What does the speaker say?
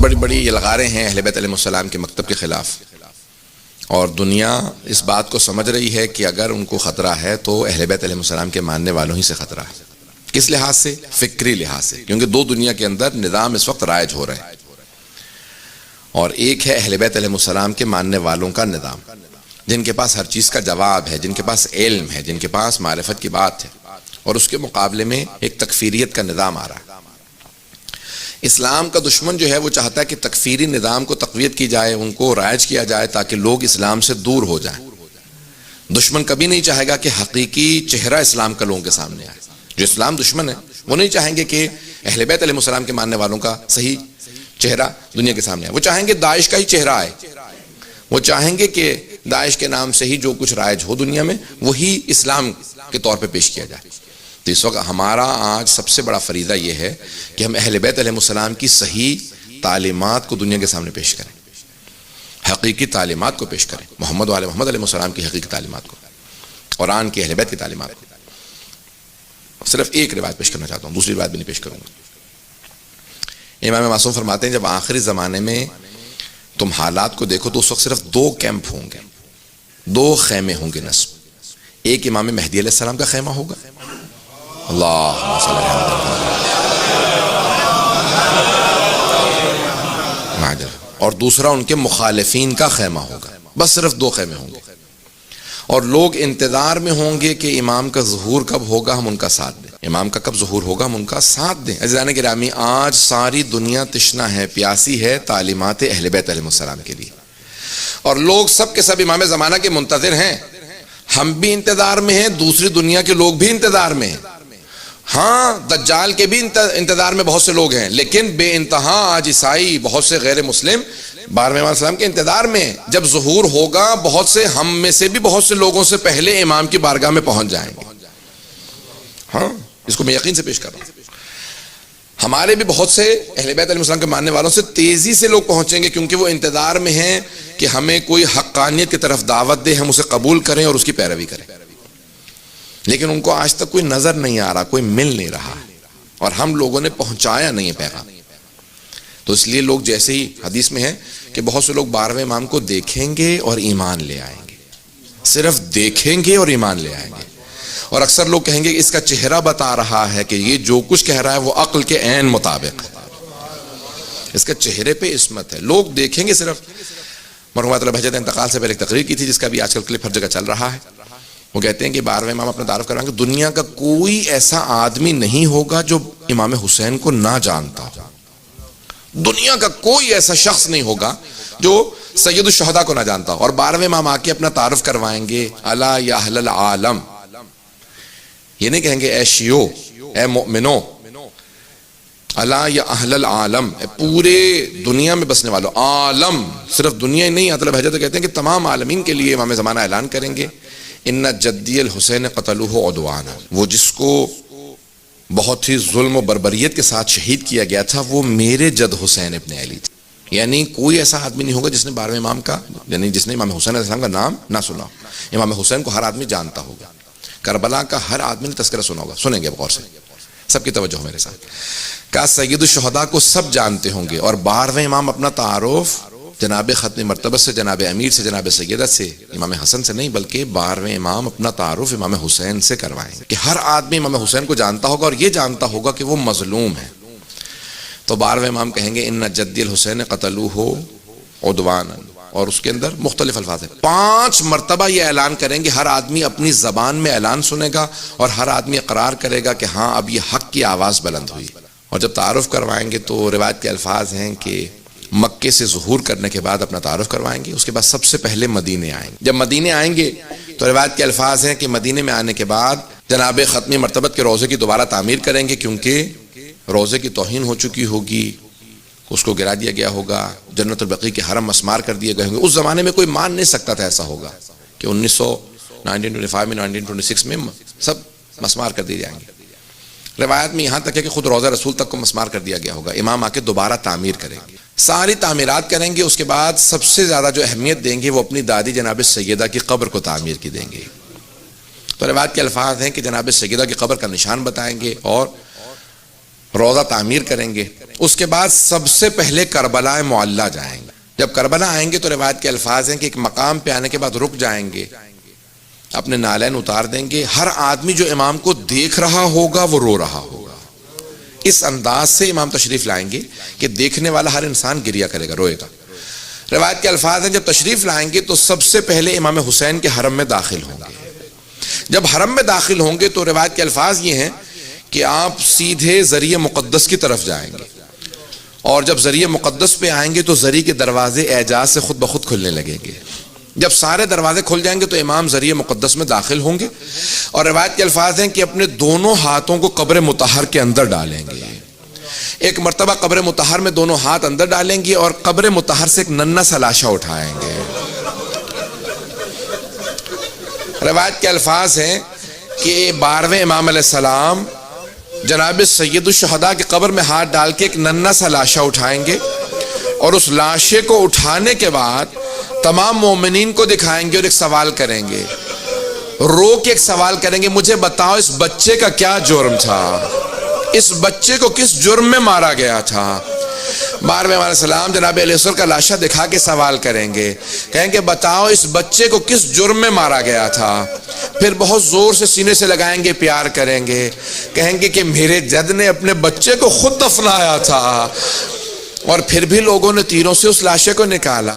بڑی بڑی یلغاریں ہیں اہل بیت علیہ السلام کے مکتب کے خلاف، اور دنیا اس بات کو سمجھ رہی ہے کہ اگر ان کو خطرہ ہے تو اہل بیت علیہ السلام کے ماننے والوں ہی سے خطرہ ہے۔ کس لحاظ سے؟ فکری لحاظ سے، کیونکہ دو دنیا کے اندر نظام اس وقت رائج ہو رہے ہیں، اور ایک ہے اہل بیت علیہ السلام کے ماننے والوں کا نظام، جن کے پاس ہر چیز کا جواب ہے، جن کے پاس علم ہے، جن کے پاس معرفت کی بات ہے، اور اس کے مقابلے میں ایک تکفیریت کا نظام آ رہا ہے۔ اسلام کا دشمن جو ہے وہ چاہتا ہے کہ تکفیری نظام کو تقویت کی جائے، ان کو رائج کیا جائے تاکہ لوگ اسلام سے دور ہو جائیں۔ دشمن کبھی نہیں چاہے گا کہ حقیقی چہرہ اسلام کا لوگوں کے سامنے آئے۔ جو اسلام دشمن ہے وہ نہیں چاہیں گے کہ اہل بیت علیہ السلام کے ماننے والوں کا صحیح چہرہ دنیا کے سامنے آئے، وہ چاہیں گے داعش کا ہی چہرہ آئے، وہ چاہیں گے کہ داعش کے نام سے ہی جو کچھ رائج ہو دنیا میں وہی اسلام کے طور پہ پیش کیا جائے۔ تو اس وقت ہمارا آج سب سے بڑا فریضہ یہ ہے کہ ہم اہل بیت علیہ السلام کی صحیح تعلیمات کو دنیا کے سامنے پیش کریں، حقیقی تعلیمات کو پیش کریں، محمد وآل محمد علیہ السلام کی حقیقی تعلیمات کو، قرآن کی اہل بیت کی تعلیمات کو۔ صرف ایک روایت پیش کرنا چاہتا ہوں، دوسری روایت بھی نہیں پیش کروں گا۔ امام معصوم فرماتے ہیں جب آخری زمانے میں تم حالات کو دیکھو تو اس وقت صرف دو کیمپ ہوں گے، دو خیمے ہوں گے نصب۔ ایک امام مہدی علیہ السلام کا خیمہ ہوگا، اللہم صلی اللہ علیہ، اور دوسرا ان کے مخالفین کا خیمہ ہوگا۔ بس صرف دو خیمے ہوں گے، اور لوگ انتظار میں ہوں گے کہ امام کا ظہور کب ہوگا ہم ان کا ساتھ دیں، امام کا کب ظہور ہوگا ہم ان کا ساتھ دیں۔ عزیزان گرامی، آج ساری دنیا تشنا ہے، پیاسی ہے تعلیمات اہل بیت علیہ السلام کے لیے، اور لوگ سب کے سب امام زمانہ کے منتظر ہیں۔ ہم بھی انتظار میں ہیں، دوسری دنیا کے لوگ بھی انتظار میں ہیں۔ ہاں، دجال کے بھی انتظار میں بہت سے لوگ ہیں، لیکن بے انتہا آج عیسائی، بہت سے غیر مسلم 12ویں امام السلام کے انتظار میں ہیں۔ جب ظہور ہوگا بہت سے ہم میں سے بھی بہت سے لوگوں سے پہلے امام کی بارگاہ میں پہنچ جائیں گے۔ ہاں، اس کو میں یقین سے پیش کر رہا ہوں۔ ہمارے بھی بہت سے اہل بیت علیہ السلام کے ماننے والوں سے تیزی سے لوگ پہنچیں گے، کیونکہ وہ انتظار میں ہیں کہ ہمیں کوئی حقانیت کی طرف دعوت دے، ہم اسے قبول کریں اور اس کی پیروی کریں، لیکن ان کو آج تک کوئی نظر نہیں آ رہا، کوئی مل نہیں رہا، اور ہم لوگوں نے پہنچایا نہیں ہے پیغام۔ تو اس لیے لوگ جیسے ہی حدیث میں ہے کہ بہت سے لوگ 12ویں امام کو دیکھیں گے اور ایمان لے آئیں گے، صرف دیکھیں گے اور ایمان لے آئیں گے، اور اکثر لوگ کہیں گے اس کا چہرہ بتا رہا ہے کہ یہ جو کچھ کہہ رہا ہے وہ عقل کے عین مطابق ہے، اس کے چہرے پہ عصمت ہے۔ لوگ دیکھیں گے صرف۔ مرحوم آیت اللہ بہجت نے انتقال سے پہلے ایک تقریر کی تھی جس کا بھی آج کل کلپ ہر جگہ چل رہا ہے۔ وہ کہتے ہیں کہ 12ویں امام اپنا تعارف کروائیں گے، دنیا کا کوئی ایسا آدمی نہیں ہوگا جو امام حسین کو نہ جانتا ہو، دنیا کا کوئی ایسا شخص نہیں ہوگا جو سید الشہداء کو نہ جانتا ہو۔ اور 12ویں امام آ کے اپنا تعارف کروائیں گے، الا یا اہل العالم، یہ نہیں کہیں گے اے شیعو، اے مؤمنو، الا یا اہل العالم، پورے دنیا میں بسنے والوں، عالم صرف دنیا ہی نہیں، اللہ بہجت کہتے ہیں کہ تمام عالمین کے لیے امام زمانہ اعلان کریں گے، ان جدی الحسین قتلوہ عدوانا، وہ جس کو بہت ہی ظلم و بربریت کے ساتھ شہید کیا گیا تھا وہ میرے جد حسین ابن علی تھے۔ یعنی کوئی ایسا آدمی نہیں ہوگا جس نے 12ویں امام کا، یعنی جس نے امام حسین علیہ السلام کا نام نہ سنا ہو۔ امام حسین کو ہر آدمی جانتا ہوگا، کربلا کا ہر آدمی نے تذکرہ سنا ہوگا، سنیں گے غور سے، سب کی توجہ میرے ساتھ۔ کہا سید الشہداء کو سب جانتے ہوں گے، اور 12ویں امام اپنا تعارف جناب ختم مرتبہ سے، جناب امیر سے، جناب سیدہ سے، امام حسن سے نہیں بلکہ 12ویں امام اپنا تعارف امام حسین سے کروائیں گے، کہ ہر آدمی امام حسین کو جانتا ہوگا اور یہ جانتا ہوگا کہ وہ مظلوم ہے۔ تو 12ویں امام کہیں گے ان جدی الحسین قتلوہ عدوانا، اور اس کے اندر مختلف الفاظ ہیں، 5 مرتبہ یہ اعلان کریں گے، ہر آدمی اپنی زبان میں اعلان سنے گا اور ہر آدمی اقرار کرے گا کہ ہاں اب یہ حق کی آواز بلند ہوئی۔ اور جب تعارف کروائیں گے تو روایت کے الفاظ ہیں کہ مکے سے ظہور کرنے کے بعد اپنا تعارف کروائیں گے، اس کے بعد سب سے پہلے مدینے آئیں گے۔ جب مدینے آئیں گے تو روایت کے الفاظ ہیں کہ مدینے میں آنے کے بعد جناب ختمی مرتبت کے روضے کی دوبارہ تعمیر کریں گے، کیونکہ روضے کی توہین ہو چکی ہوگی، اس کو گرا دیا گیا ہوگا، جنت البقیع کے حرم مسمار کر دیے گئے ہوں گے۔ اس زمانے میں کوئی مان نہیں سکتا تھا ایسا ہوگا کہ 1925 میں 1926 میں سب مسمار کر دیے جائیں گے۔ روایت میں یہاں تک ہے کہ خود روضہ رسول تک کو مسمار کر دیا گیا ہوگا۔ امام آ کے دوبارہ تعمیر کریں گے، ساری تعمیرات کریں گے، اس کے بعد سب سے زیادہ جو اہمیت دیں گے وہ اپنی دادی جناب سیدہ کی قبر کو تعمیر کی دیں گے۔ تو روایت کے الفاظ ہیں کہ جناب سیدہ کی قبر کا نشان بتائیں گے اور روضہ تعمیر کریں گے. اس کے بعد سب سے پہلے کربلا معلی جائیں گے. جب کربلا آئیں گے تو روایت کے الفاظ ہیں کہ ایک مقام پہ آنے کے بعد رک جائیں گے, اپنے نالین اتار دیں گے. ہر آدمی جو امام کو دیکھ رہا ہوگا وہ رو رہا ہوگا. اس انداز سے امام تشریف لائیں گے کہ دیکھنے والا ہر انسان گریہ کرے گا, روئے گا. روایت کے الفاظ ہیں جب تشریف لائیں گے تو سب سے پہلے امام حسین کے حرم میں داخل ہوں گے. جب حرم میں داخل ہوں گے تو روایت کے الفاظ یہ ہیں کہ آپ سیدھے ذریعہ مقدس کی طرف جائیں گے, اور جب ذریعہ مقدس پہ آئیں گے تو ذریعہ کے دروازے اعجاز سے خود بخود کھلنے لگیں گے. جب سارے دروازے کھل جائیں گے تو امام ذریعہ مقدس میں داخل ہوں گے, اور روایت کے الفاظ ہیں کہ اپنے دونوں ہاتھوں کو قبر مطہر کے اندر ڈالیں گے. ایک مرتبہ قبر مطہر میں دونوں ہاتھ اندر ڈالیں گے اور قبر مطہر سے ایک ننھا سا لاشا اٹھائیں گے. روایت کے الفاظ ہیں کہ 12ویں امام علیہ السلام جناب سید الشہداء کی قبر میں ہاتھ ڈال کے ایک ننھا سا لاشا اٹھائیں گے, اور اس لاشے کو اٹھانے کے بعد تمام مومنین کو دکھائیں گے اور ایک سوال کریں گے, رو کے ایک سوال کریں گے, مجھے بتاؤ اس بچے کا کیا جرم تھا, اس بچے کو کس جرم میں مارا گیا تھا. 12ویں امام علیہ السلام جناب علیہ السلام کا لاشا دکھا کے سوال کریں گے, کہیں گے بتاؤ اس بچے کو کس جرم میں مارا گیا تھا. پھر بہت زور سے سینے سے لگائیں گے, پیار کریں گے, کہیں گے کہ میرے جد نے اپنے بچے کو خود دفنایا تھا. اور پھر بھی لوگوں نے تیروں سے اس لاشے کو نکالا.